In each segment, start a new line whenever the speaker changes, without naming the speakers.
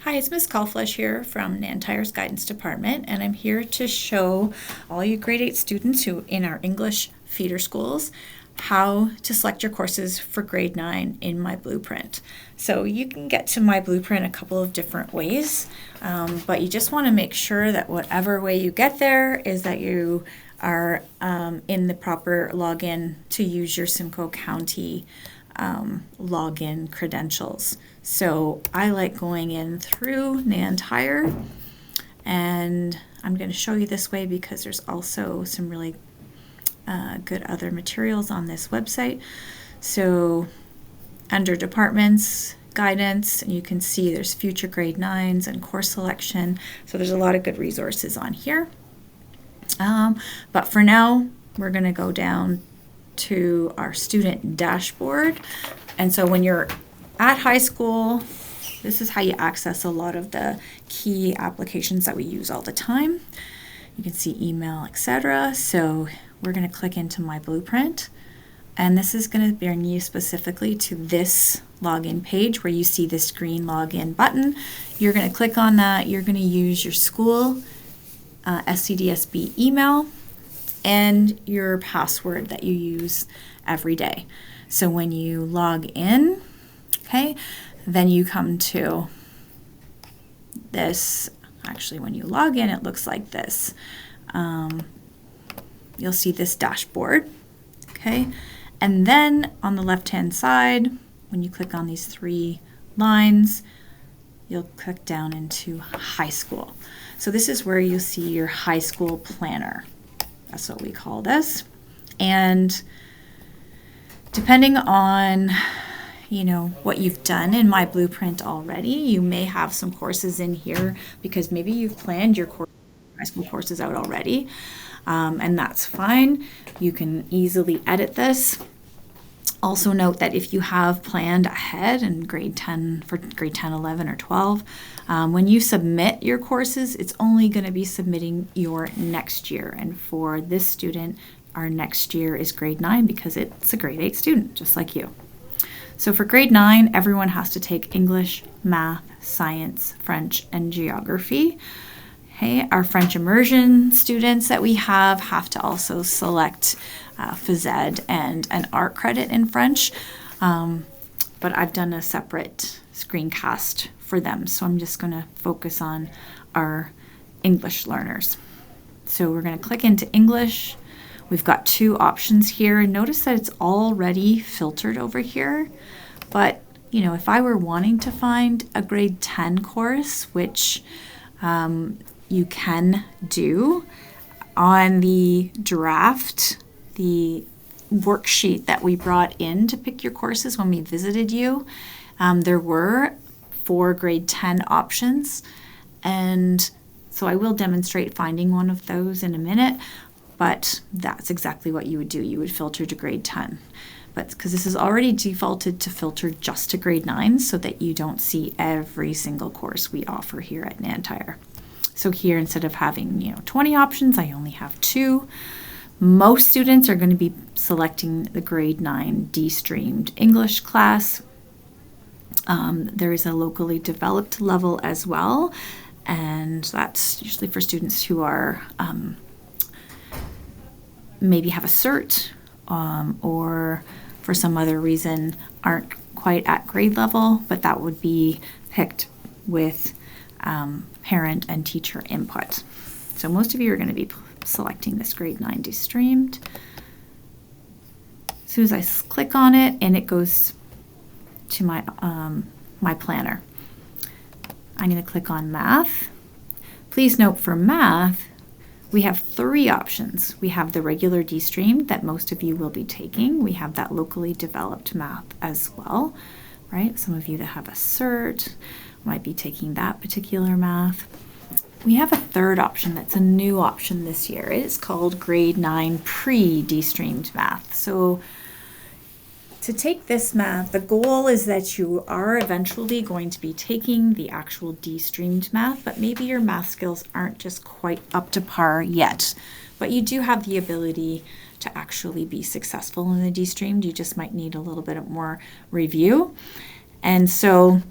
Hi, it's Miss Callflesh here from Nantire's Guidance Department, and I'm here to show all you grade 8 students who in our English feeder schools how to select your courses for grade 9 in My Blueprint. So you can get to My Blueprint a couple of different ways, but you just want to make sure that whatever way you get there is that you are in the proper login to use your Simcoe County login credentials. So I like going in through Nantire, and I'm going to show you this way because there's also some really good other materials on this website. So under departments, guidance, you can see there's future grade 9s and course selection. So there's a lot of good resources on here. But for now, we're going to go down to our student dashboard. And so when you're at high school, this is how you access a lot of the key applications that we use all the time. You can see email, etc. So we're going to click into My Blueprint, and this is going to bring you specifically to this login page where you see this green login button. You're going to click on that. You're going to use your school SCDSB email and your password that you use every day. So when you log in, okay, then you come to this. Actually, when you log in, it looks like this. You'll see this dashboard, okay? And then on the left-hand side, when you click on these three lines, you'll click down into high school. So this is where you'll see your high school planner. That's what we call this. And depending on, what you've done in My Blueprint already, you may have some courses in here because maybe you've planned your high school courses out already. And that's fine. You can easily edit this. Also note that if you have planned ahead in grade 10, for grade 10, 11, or 12, when you submit your courses, it's only going to be submitting your next year. And for this student, our next year is grade 9 because it's a grade 8 student, just like you. So for grade 9, everyone has to take English, math, science, French, and geography. Okay, our French immersion students that we have to also select phys ed and an art credit in French. But I've done a separate screencast for them, so I'm just going to focus on our English learners. So we're going to click into English. We've got two options here. Notice that it's already filtered over here. But, if I were wanting to find a grade 10 course, which you can do on the draft, the worksheet that we brought in to pick your courses when we visited you, there were 4 grade 10 options. And so I will demonstrate finding one of those in a minute. But that's exactly what you would do. You would filter to grade 10. But because this is already defaulted to filter just to grade 9 so that you don't see every single course we offer here at Nantire. So here, instead of having 20 options, I only have 2. Most students are going to be selecting the grade 9 de-streamed English class. There is a locally developed level as well, and that's usually for students who are maybe have a cert or for some other reason aren't quite at grade level, but that would be picked with parent and teacher input. So most of you are going to be selecting this grade 9 de-streamed. As soon as I click on it, and it goes to my my planner. I'm going to click on math. Please note for math, we have 3 options. We have the regular de-streamed that most of you will be taking. We have that locally developed math as well, right? Some of you that have a cert might be taking that particular math. We have a 3rd option that's a new option this year. It's called grade 9 pre-de-streamed math. So to take this math, the goal is that you are eventually going to be taking the actual de-streamed math, but maybe your math skills aren't just quite up to par yet. But you do have the ability to actually be successful in the de-streamed. You just might need a little bit more review. And so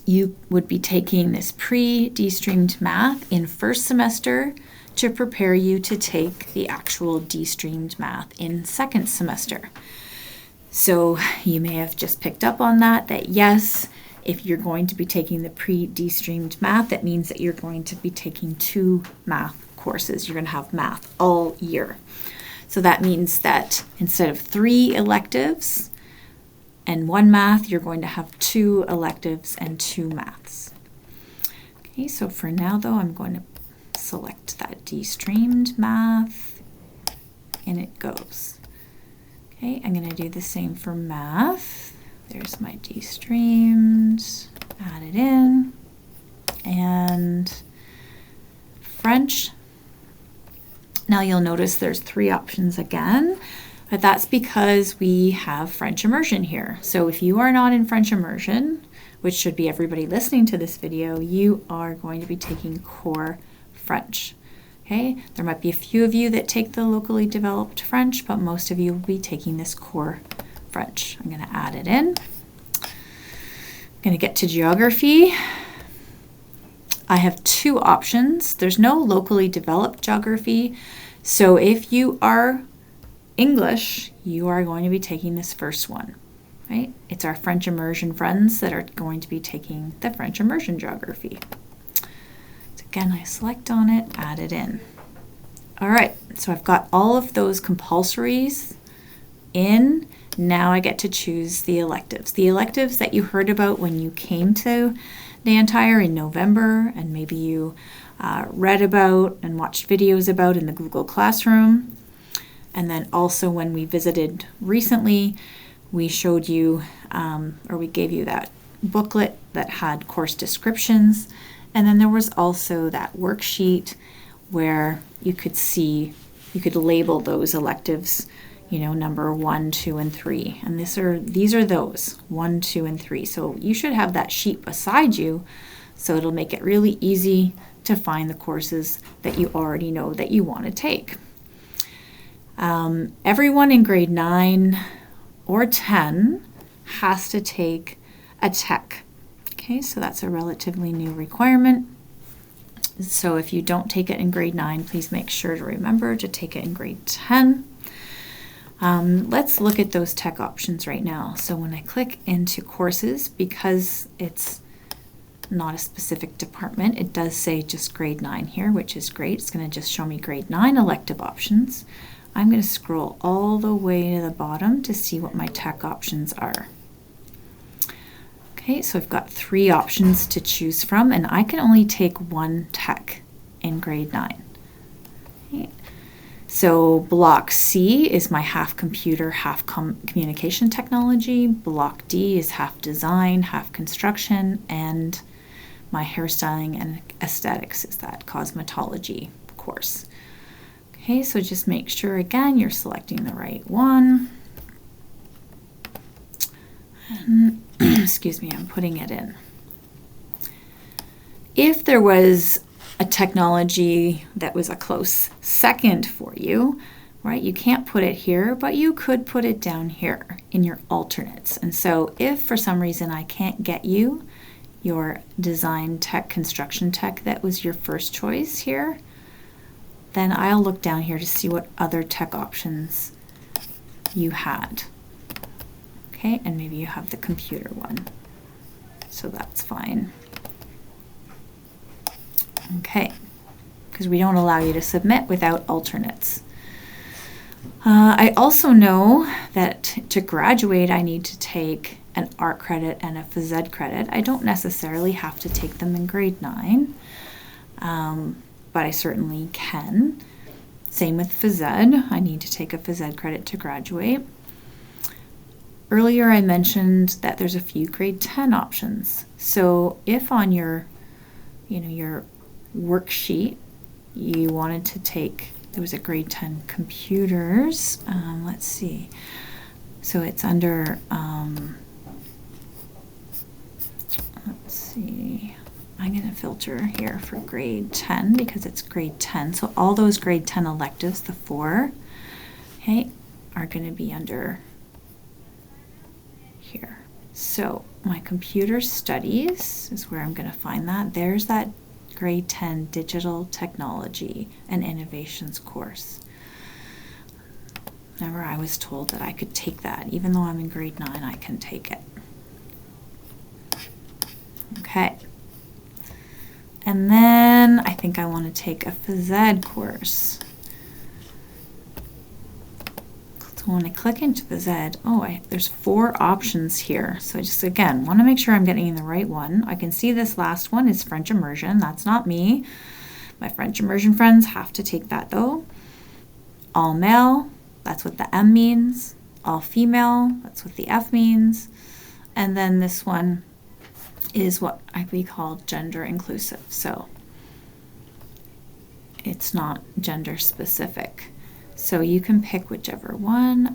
you would be taking this pre-D-streamed math in first semester to prepare you to take the actual D-streamed math in second semester. So you may have just picked up on that yes, if you're going to be taking the pre-D-streamed math, that means that you're going to be taking 2 math courses. You're going to have math all year. So that means that instead of 3 electives and 1 math, you're going to have 2 electives and 2 maths. Okay, so for now though, I'm going to select that D-streamed math, and it goes. Okay, I'm going to do the same for math. There's my D-streamed, add it in, and French. Now you'll notice there's 3 options again, but that's because we have French immersion here. So if you are not in French immersion, which should be everybody listening to this video, you are going to be taking core French. Okay, there might be a few of you that take the locally developed French, but most of you will be taking this core French. I'm going to add it in. I'm going to get to geography. I have 2 options. There's no locally developed geography. So if you are English, you are going to be taking this first one, right? It's our French immersion friends that are going to be taking the French immersion geography. So again, I select on it, add it in. All right, so I've got all of those compulsories in. Now I get to choose the electives. The electives that you heard about when you came to Nantire in November, and maybe you read about and watched videos about in the Google Classroom. And then also when we visited recently, we showed you, or we gave you that booklet that had course descriptions. And then there was also that worksheet where you could see, you could label those electives, you know, number 1, 2, and 3. And these are those, 1, 2, and 3. So you should have that sheet beside you, so it'll make it really easy to find the courses that you already know that you want to take. Everyone in grade 9 or 10 has to take a tech. Okay, so that's a relatively new requirement. So if you don't take it in grade 9, please make sure to remember to take it in grade 10. Let's look at those tech options right now. So when I click into courses, because it's not a specific department, it does say just grade 9 here, which is great. It's going to just show me grade 9 elective options. I'm going to scroll all the way to the bottom to see what my tech options are. Okay, so I've got 3 options to choose from, and I can only take 1 tech in grade 9. Okay. So block C is my half computer, half communication technology. Block D is half design, half construction, and my hairstyling and aesthetics is that cosmetology course. Okay, so just make sure again you're selecting the right one. And, excuse me, I'm putting it in. If there was a technology that was a close second for you, right? You can't put it here, but you could put it down here in your alternates. And so if for some reason I can't get you your design tech, construction tech that was your first choice here, then I'll look down here to see what other tech options you had. Okay, and maybe you have the computer one. So that's fine. Okay, because we don't allow you to submit without alternates. I also know that to graduate, I need to take an art credit and a phys ed credit. I don't necessarily have to take them in grade 9, but I certainly can. Same with phys ed. I need to take a phys ed credit to graduate. Earlier I mentioned that there's a few grade 10 options. So if on your worksheet you wanted to take, there was a grade 10 computers, let's see, so it's under, let's see, I'm going to filter here for grade 10 because it's grade 10, so all those grade 10 electives, the 4, okay, are going to be under here. So my computer studies is where I'm going to find that. There's that grade 10 digital technology and innovations course. Remember, I was told that I could take that. Even though I'm in grade 9, I can take it. Okay. And then I think I want to take a phys ed course. So when I click into phys ed, there's 4 options here. So I just, again, want to make sure I'm getting the right one. I can see this last one is French immersion. That's not me. My French immersion friends have to take that though. All male, that's what the M means. All female, that's what the F means. And then this one is what we call gender inclusive. So it's not gender specific. So you can pick whichever one.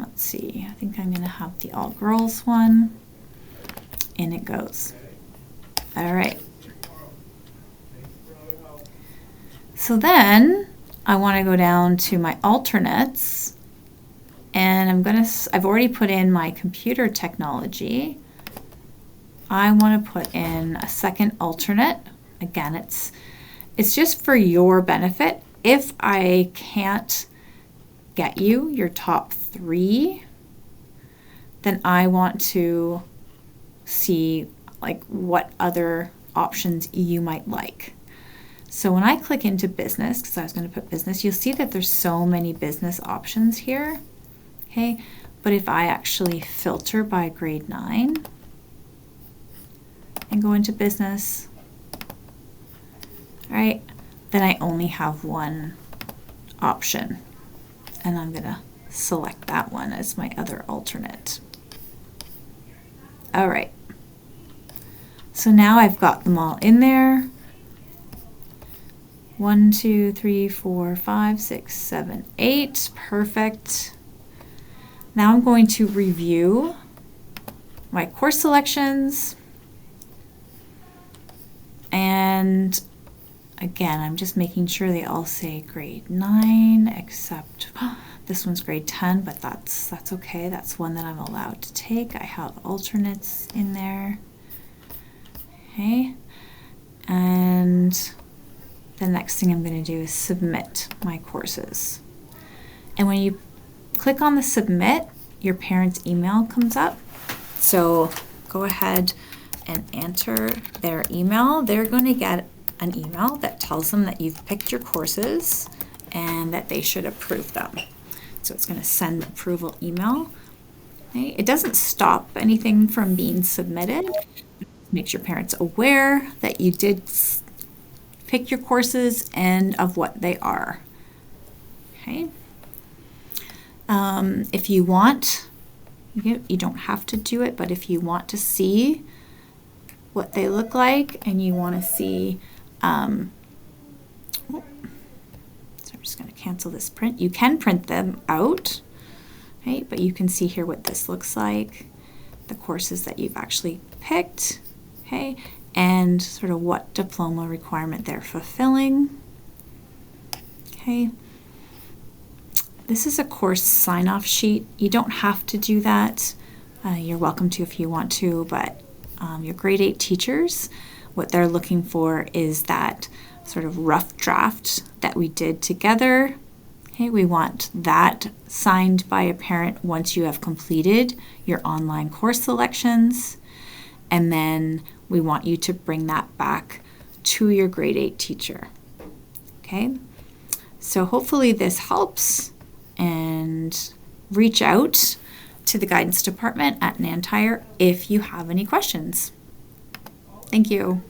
Let's see, I think I'm going to have the all girls one. In it goes. All right. So then I want to go down to my alternates, and I've already put in my computer technology. I want to put in a second alternate. Again, it's just for your benefit. If I can't get you your top 3, then I want to see like what other options you might like. So when I click into business, because I was going to put business, you'll see that there's so many business options here. Okay, but if I actually filter by grade 9 and go into business, all right, then I only have one option, and I'm going to select that one as my other alternate. All right, so now I've got them all in there. 1, 2, 3, 4, 5, 6, 7, 8. Perfect. Now I'm going to review my course selections. And again, I'm just making sure they all say grade 9, except this one's grade 10, but that's okay. That's one that I'm allowed to take. I have alternates in there. Okay. And the next thing I'm going to do is submit my courses. And when you click on the submit, your parent's email comes up. So go ahead and enter their email. They're going to get an email that tells them that you've picked your courses and that they should approve them. So it's going to send approval email. Okay. It doesn't stop anything from being submitted. It makes your parents aware that you did pick your courses and of what they are. Okay. If you want, you don't have to do it, but if you want to see what they look like and you want to see, so I'm just going to cancel this print. You can print them out, right? But you can see here what this looks like, the courses that you've actually picked, okay, and sort of what diploma requirement they're fulfilling. Okay. This is a course sign-off sheet. You don't have to do that. You're welcome to if you want to, but your grade 8 teachers, what they're looking for is that sort of rough draft that we did together. Okay, we want that signed by a parent once you have completed your online course selections, and then we want you to bring that back to your grade 8 teacher. Okay, so hopefully this helps, and reach out to the guidance department at Nantire if you have any questions. Thank you.